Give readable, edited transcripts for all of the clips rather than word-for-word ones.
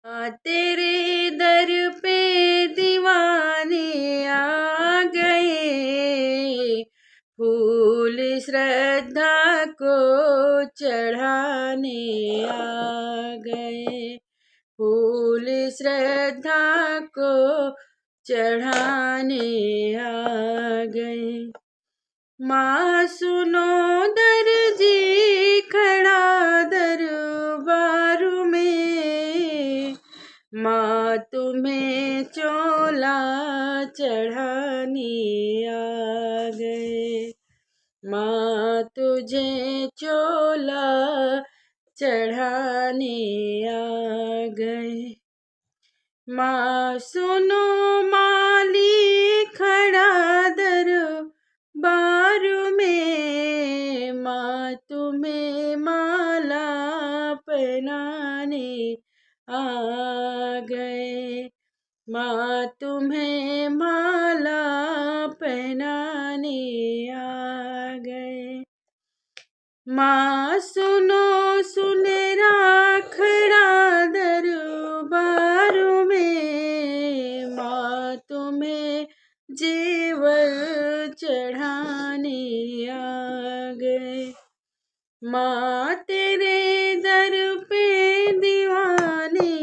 तेरे दर पे दीवाने आ गए, फूल श्रद्धा को चढ़ाने आ गए, फूल श्रद्धा को चढ़ाने आ गए। माँ सुनो दर्जी खड़ा दरबार में, माँ तुम्हें चोला चढ़ाने आ गए, माँ तुझे चोला चढ़ाने आ गए। माँ सुनो माली खड़ा दरबार में, माँ तुम्हें माला पहनाने आ गए, माँ तुम्हें माला पहनाने आ गए। माँ सुनो सुनहरा खड़ा दरबार में, माँ तुम्हें जेवर चढ़ाने आ गए, माँ तेरे दर पे दीवाने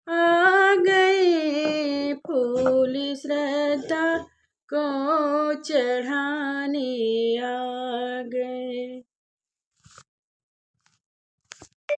आ गए, फूल श्रद्धा को चढ़ाने आ